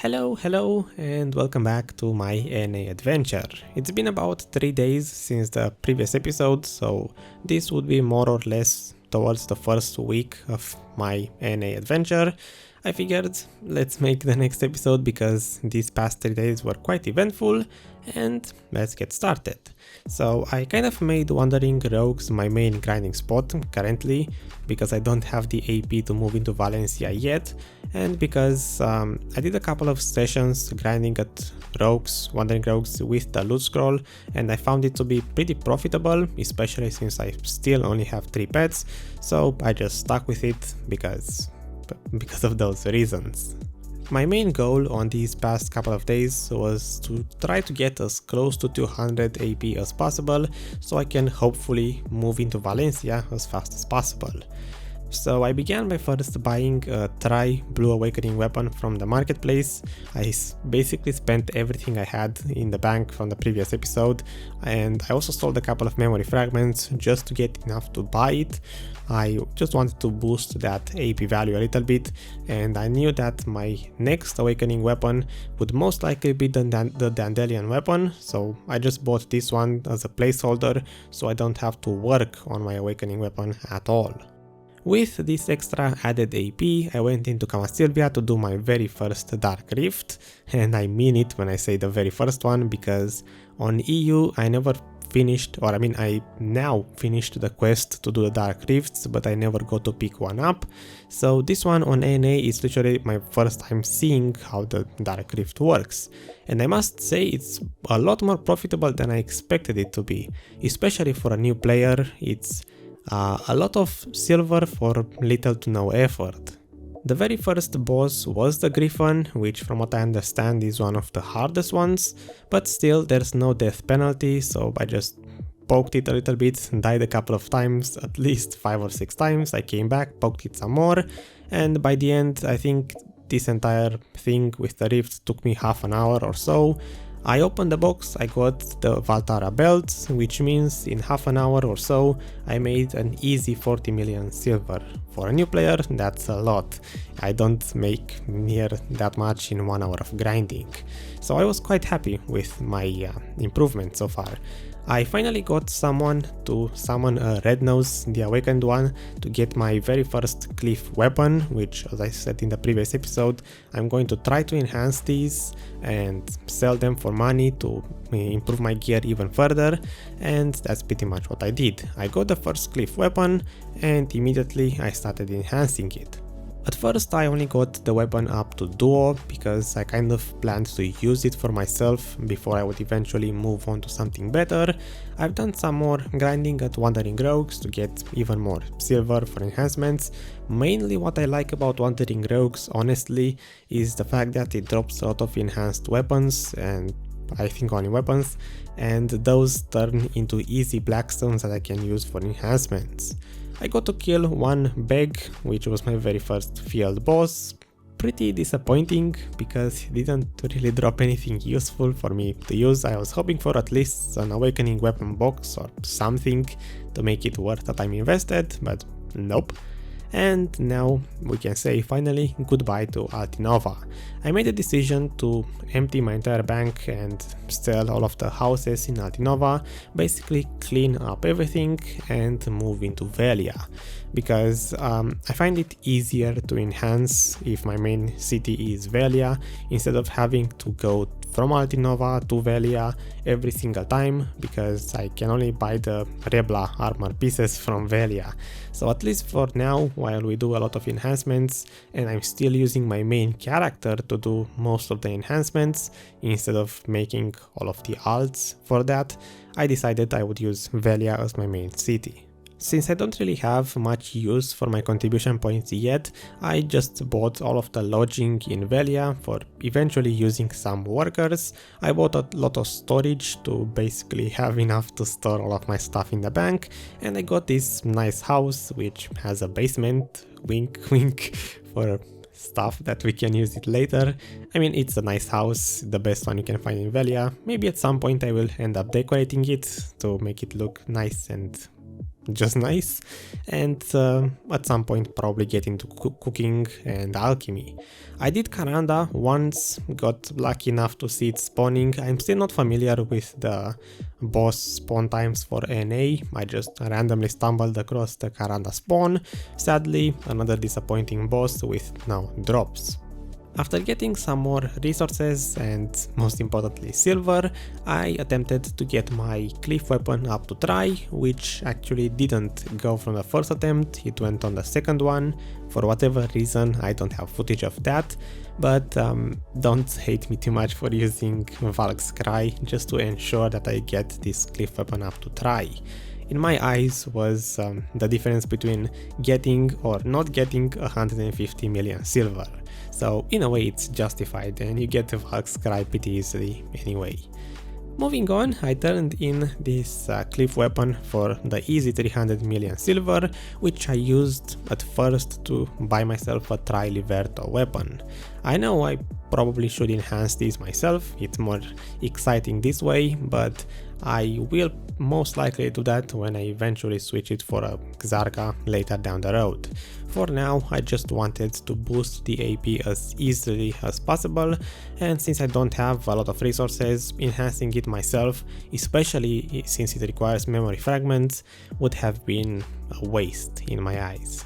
Hello, and welcome back to my NA adventure. It's been about 3 days since the previous episode, so this would be more or less towards the first week of my NA adventure. I figured let's make the next episode because these past 3 days were quite eventful, and let's get started. So I kind of made Wandering Rogues my main grinding spot currently because I don't have the AP to move into Valencia yet, and because I did a couple of sessions grinding at Wandering Rogues with the loot scroll, and I found it to be pretty profitable, especially since I still only have 3 pets, so I just stuck with it because of those reasons. My main goal on these past couple of days was to try to get as close to 200 AP as possible, so I can hopefully move into Valencia as fast as possible. So I began by first buying a Blue Awakening weapon from the marketplace. I basically spent everything I had in the bank from the previous episode, and I also sold a couple of memory fragments just to get enough to buy it. I just wanted to boost that AP value a little bit, and I knew that my next awakening weapon would most likely be the Dandelion weapon, so I just bought this one as a placeholder so I don't have to work on my awakening weapon at all. With this extra added AP, I went into Camasilvia to do my very first Dark Rift, and I mean it when I say the very first one because on EU I never finished, I now finished the quest to do the Dark Rifts, but I never got to pick one up, so this one on NA is literally my first time seeing how the Dark Rift works, and I must say it's a lot more profitable than I expected it to be, especially for a new player. It's a lot of silver for little to no effort. The very first boss was the Griffin, which from what I understand is one of the hardest ones, but still there's no death penalty, so I just poked it a little bit, died a couple of times, at least 5 or 6 times. I came back, poked it some more, and by the end I think this entire thing with the rift took me half an hour or so. I opened the box, I got the Valtara belt, which means in half an hour or so I made an easy 40 million silver. For a new player, that's a lot. I don't make near that much in 1 hour of grinding. So I was quite happy with my improvement so far. I finally got someone to summon a Red Nose, the Awakened one, to get my very first Cliff weapon, which, as I said in the previous episode, I'm going to try to enhance these and sell them for money to improve my gear even further, and that's pretty much what I did. I got the first Cliff weapon and immediately I started enhancing it. At first I only got the weapon up to Duo because I kind of planned to use it for myself before I would eventually move on to something better. I've done some more grinding at Wandering Rogues to get even more silver for enhancements. Mainly what I like about Wandering Rogues, honestly, is the fact that it drops a lot of enhanced weapons, and I think only weapons, and those turn into easy blackstones that I can use for enhancements. I got to kill one Beg, which was my very first field boss. Pretty disappointing because he didn't really drop anything useful for me to use. I was hoping for at least an awakening weapon box or something to make it worth the time invested, but nope. And now we can say finally goodbye to Altinova. I made a decision to empty my entire bank and sell all of the houses in Altinova, basically clean up everything and move into Velia, because I find it easier to enhance if my main city is Velia instead of having to go from Altinova to Velia every single time, because I can only buy the Rebla armor pieces from Velia. So at least for now, while we do a lot of enhancements and I'm still using my main character to do most of the enhancements instead of making all of the alts for that, I decided I would use Velia as my main city. Since I don't really have much use for my contribution points yet, I just bought all of the lodging in Velia for eventually using some workers. I bought a lot of storage to basically have enough to store all of my stuff in the bank, and I got this nice house which has a basement, wink wink, for stuff that we can use it later. I mean, it's a nice house, the best one you can find in Velia. Maybe at some point I will end up decorating it to make it look nice and just nice, and at some point probably get into cooking and alchemy. I did Karanda once, got lucky enough to see it spawning. I'm still not familiar with the boss spawn times for NA, I just randomly stumbled across the Karanda spawn. Sadly, another disappointing boss with no drops. After getting some more resources and most importantly silver, I attempted to get my cliff weapon up to try, which actually didn't go from the first attempt, it went on the second one. For whatever reason, I don't have footage of that, but don't hate me too much for using Valk's Cry just to ensure that I get this cliff weapon up to try. In my eyes was the difference between getting or not getting 150 million silver. So in a way it's justified and you get the Valk's Cry pretty easily anyway. Moving on, I turned in this cliff weapon for the easy 300 million silver, which I used at first to buy myself a Tri-Liberto weapon. I know I probably should enhance this myself, it's more exciting this way, but I will most likely do that when I eventually switch it for a Xarca later down the road. For now, I just wanted to boost the AP as easily as possible, and since I don't have a lot of resources, enhancing it myself, especially since it requires memory fragments, would have been a waste in my eyes.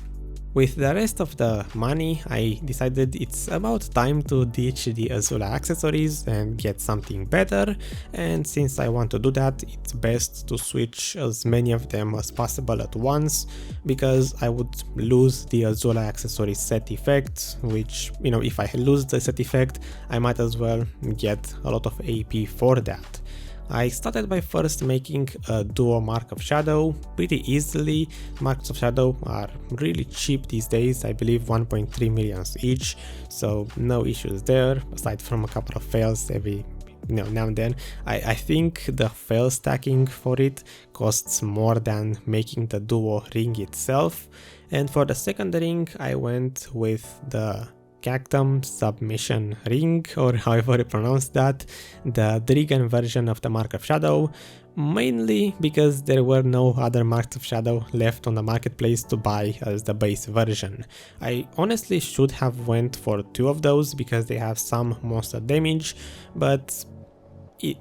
With the rest of the money, I decided it's about time to ditch the Azula accessories and get something better, and since I want to do that, it's best to switch as many of them as possible at once, because I would lose the Azula accessory set effect, which, you know, if I lose the set effect, I might as well get a lot of AP for that. I started by first making a duo Mark of Shadow pretty easily. Marks of Shadow are really cheap these days, I believe 1.3 million each, so no issues there, aside from a couple of fails every now and then. I think the fail stacking for it costs more than making the duo ring itself, and for the second ring I went with the Cactum Submission Ring, or however you pronounce that, the Drigan version of the Mark of Shadow, mainly because there were no other Marks of Shadow left on the marketplace to buy as the base version. I honestly should have went for two of those because they have some monster damage, but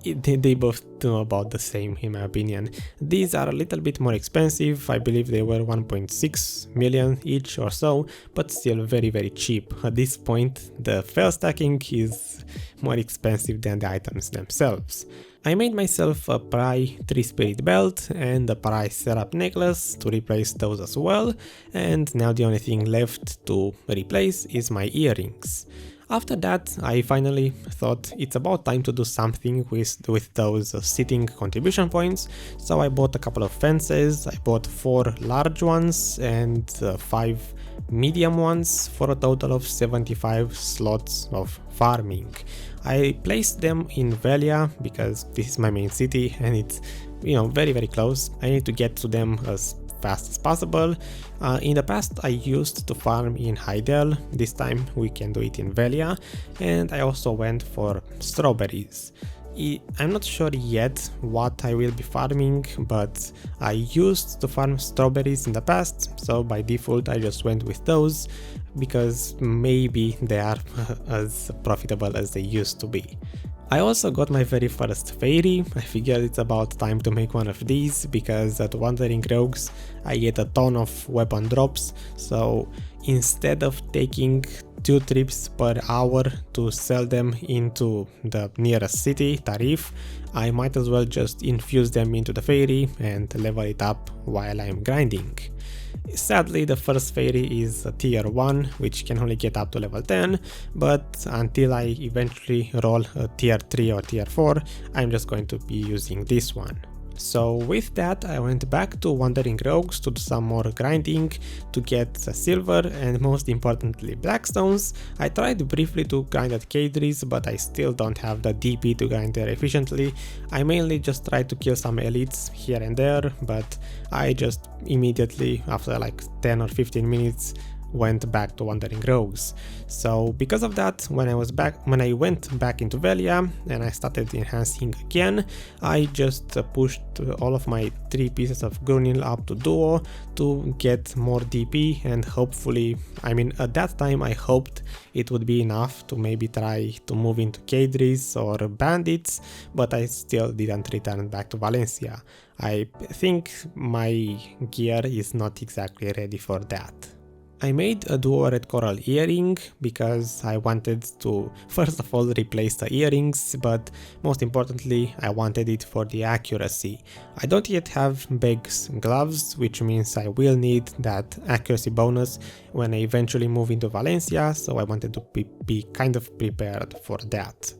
they both do about the same in my opinion. These are a little bit more expensive, I believe they were 1.6 million each or so, but still very cheap. At this point the fail stacking is more expensive than the items themselves. I made myself a Pry 3 Spirit Belt and a Pry Serap Necklace to replace those as well, and now the only thing left to replace is my earrings. After that, I finally thought it's about time to do something with those sitting contribution points, so I bought a couple of fences. I bought 4 large ones and 5 medium ones for a total of 75 slots of farming. I placed them in Velia because this is my main city and it's, you know, very close. I need to get to them as fast as possible. In the past I used to farm in Hydael, this time we can do it in Velia, and I also went for strawberries. I'm not sure yet what I will be farming, but I used to farm strawberries in the past, so by default I just went with those, because maybe they are as profitable as they used to be. I also got my very first fairy. I figured it's about time to make one of these, because at Wandering Rogues I get a ton of weapon drops, so instead of taking 2 trips per hour to sell them into the nearest city, Tarif, I might as well just infuse them into the fairy and level it up while I'm grinding. Sadly, the first fairy is a tier 1, which can only get up to level 10, but until I eventually roll a tier 3 or tier 4, I'm just going to be using this one. So with that, I went back to Wandering Rogues to do some more grinding to get silver and most importantly blackstones. I tried briefly to grind at Kadris, but I still don't have the DP to grind there efficiently. I mainly just tried to kill some elites here and there, but I just immediately, after like 10 or 15 minutes, went back to Wandering Rogues. So because of that, when I went back into Velia and I started enhancing again, I just pushed all of my 3 pieces of Grunil up to Duo to get more DP, and hopefully, I mean at that time I hoped it would be enough to maybe try to move into Cadres or Bandits, but I still didn't return back to Valencia. I think my gear is not exactly ready for that. I made a Duo Red Coral earring because I wanted to first of all replace the earrings, but most importantly I wanted it for the accuracy. I don't yet have Beg's gloves, which means I will need that accuracy bonus when I eventually move into Valencia, so I wanted to be kind of prepared for that.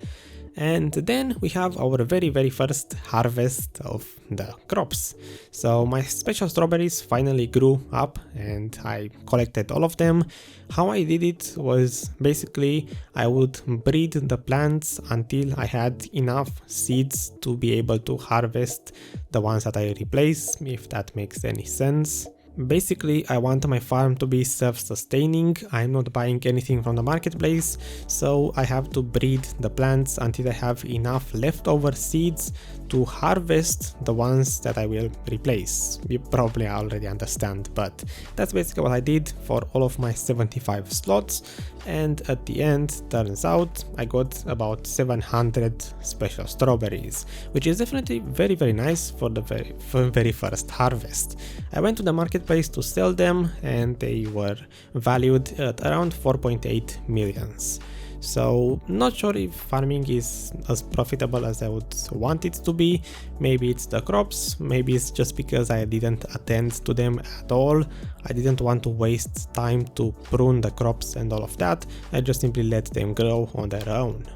And then we have our very first harvest of the crops. So my special strawberries finally grew up and I collected all of them. How I did it was basically I would breed the plants until I had enough seeds to be able to harvest the ones that I replace, if that makes any sense. Basically, I want my farm to be self-sustaining. I'm not buying anything from the marketplace, so I have to breed the plants until I have enough leftover seeds to harvest the ones that I will replace. You probably already understand, but that's basically what I did for all of my 75 slots, and at the end, turns out, I got about 700 special strawberries, which is definitely very nice for the very first harvest. I went to the marketplace to sell them and they were valued at around 4.8 millions. So not sure if farming is as profitable as I would want it to be. Maybe it's the crops, maybe it's just because I didn't attend to them at all. I didn't want to waste time to prune the crops and all of that. I just simply let them grow on their own.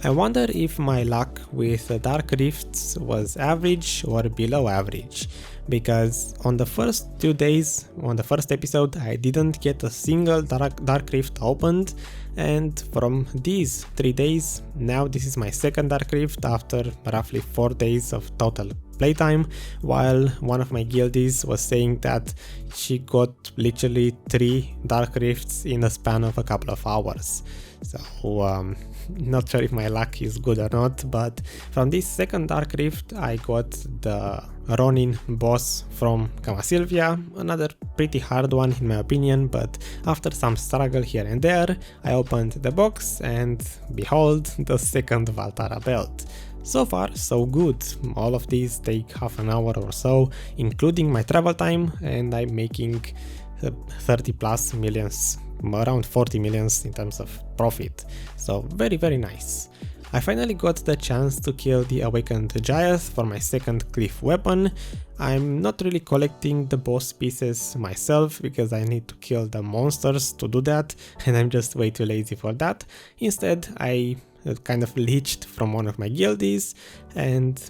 I wonder if my luck with the Dark Rifts was average or below average, because on the first 2 days, on the first episode, I didn't get a single Dark Rift opened, and from these 3 days, now this is my second Dark Rift after roughly 4 days of total playtime, while one of my guildies was saying that she got literally 3 Dark Rifts in a span of a couple of hours. So not sure if my luck is good or not, but from this second Dark Rift I got the Ronin boss from Camasilvia, another pretty hard one in my opinion, but after some struggle here and there, I opened the box and behold, the second Valtara belt. So far, so good. All of these take half an hour or so, including my travel time, and I'm making 30 plus millions, around 40 millions in terms of profit. So very nice. I finally got the chance to kill the Awakened Giant for my second cliff weapon. I'm not really collecting the boss pieces myself because I need to kill the monsters to do that, and I'm just way too lazy for that. Instead, I kind of leeched from one of my guildies and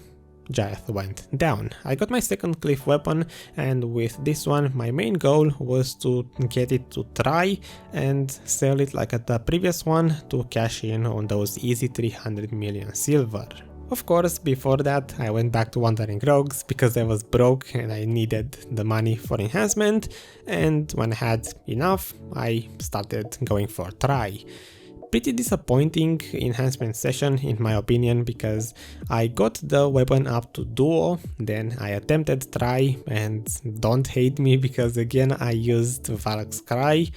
Giant went down. I got my second cliff weapon, and with this one my main goal was to get it to try and sell it like at the previous one to cash in on those easy 300 million silver. Of course, before that I went back to Wandering Rogues because I was broke and I needed the money for enhancement, and when I had enough I started going for try. Pretty disappointing enhancement session in my opinion, because I got the weapon up to duo, then I attempted try, and don't hate me because again I used Valk's Cry.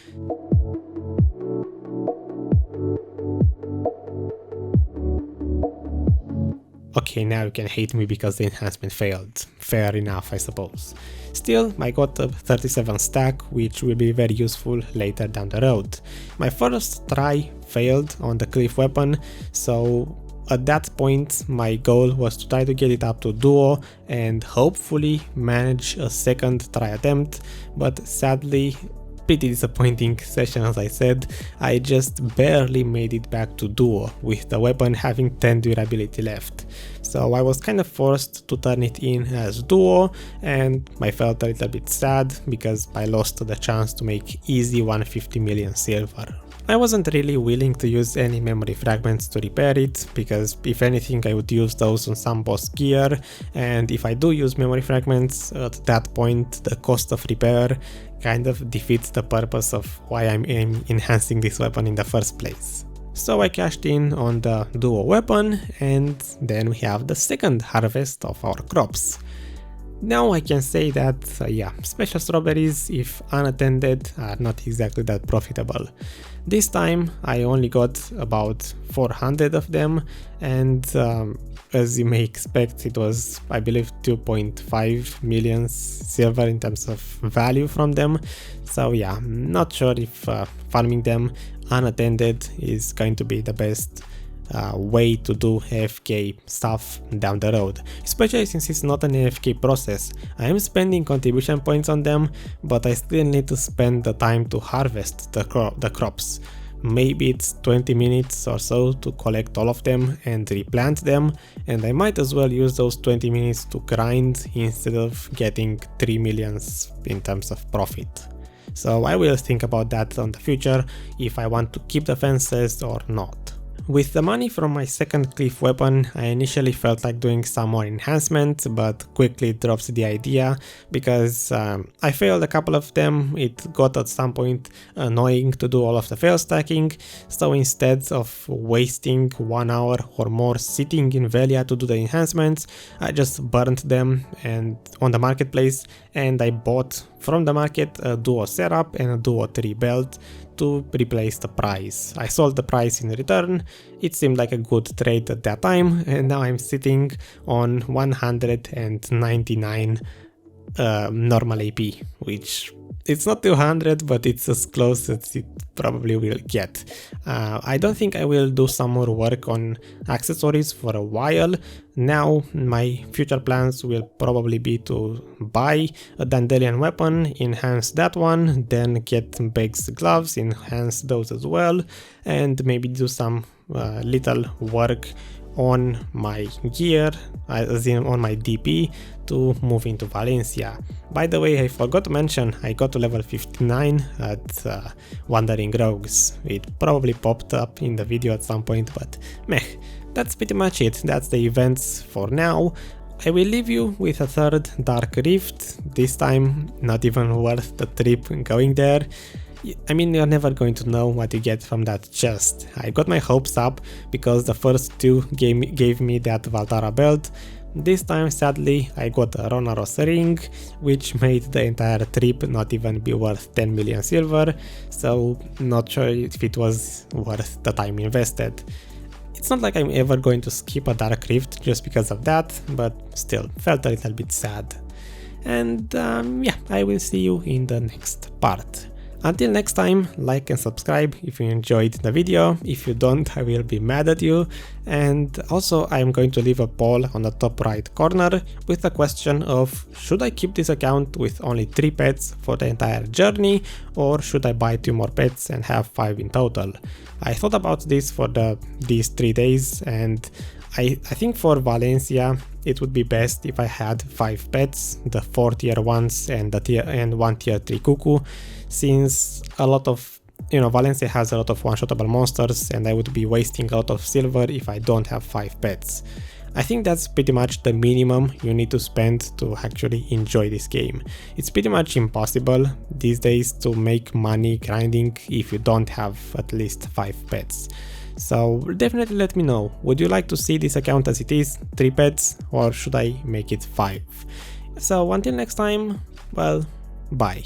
Okay, now you can hate me because the enhancement failed. Fair enough, I suppose. Still, I got a 37 stack, which will be very useful later down the road. My first try failed on the cliff weapon, so at that point my goal was to try to get it up to duo and hopefully manage a second try attempt, but sadly, pretty disappointing session as I said. I just barely made it back to duo, with the weapon having 10 durability left. So I was kind of forced to turn it in as duo, and I felt a little bit sad because I lost the chance to make easy 150 million silver. I wasn't really willing to use any memory fragments to repair it, because if anything I would use those on some boss gear, and if I do use memory fragments, at that point the cost of repair kind of defeats the purpose of why I'm enhancing this weapon in the first place. So I cashed in on the duo weapon, and then we have the second harvest of our crops. Now I can say that, yeah, special strawberries, if unattended, are not exactly that profitable. This time I only got about 400 of them, and as you may expect, it was, I believe, 2.5 million silver in terms of value from them. So yeah, not sure if farming them unattended is going to be the best way to do AFK stuff down the road, especially since it's not an AFK process. I am spending contribution points on them, but I still need to spend the time to harvest the crops. Maybe it's 20 minutes or so to collect all of them and replant them, and I might as well use those 20 minutes to grind instead of getting 3 millions in terms of profit. So I will think about that on the future, if I want to keep the fences or not. With the money from my second cliff weapon, I initially felt like doing some more enhancement, but quickly dropped the idea because I failed a couple of them. It got at some point annoying to do all of the fail stacking, so instead of wasting 1 hour or more sitting in Velia to do the enhancements, I just burnt them and on the marketplace, and I bought from the market a duo setup and a duo 3 belt to replace the price. I sold the price in return. It seemed like a good trade at that time, and now I'm sitting on 199 normal AP, which it's not 200, but it's as close as it probably will get. I don't think I will do some more work on accessories for a while. Now my future plans will probably be to buy a Dandelion weapon, enhance that one, then get Beg's gloves, enhance those as well, and maybe do some little work on my gear, as in on my DP, to move into Valencia. By the way, I forgot to mention, I got to level 59 at Wandering Rogues. It probably popped up in the video at some point, but meh, that's pretty much it. That's the events for now. I will leave you with a third Dark Rift, this time not even worth the trip going there. I mean, you're never going to know what you get from that chest. I got my hopes up because the first two gave me that Valtara belt. This time, sadly, I got a Ronaros ring, which made the entire trip not even be worth 10 million silver, so not sure if it was worth the time invested. It's not like I'm ever going to skip a Dark Rift just because of that, but still, felt a little bit sad. And yeah, I will see you in the next part. Until next time, like and subscribe if you enjoyed the video. If you don't, I will be mad at you. And also, I'm going to leave a poll on the top right corner with a question of, should I keep this account with only 3 pets for the entire journey, or should I buy 2 more pets and have 5 in total? I thought about this for these 3 days, and I think for Valencia it would be best if I had 5 pets, the 4 tier 1s and 1 tier 3 cuckoo, since a lot of, Valencia has a lot of one-shottable monsters and I would be wasting a lot of silver if I don't have 5 pets. I think that's pretty much the minimum you need to spend to actually enjoy this game. It's pretty much impossible these days to make money grinding if you don't have at least 5 pets. So definitely let me know, would you like to see this account as it is, 3 pets, or should I make it 5? So until next time, well, bye.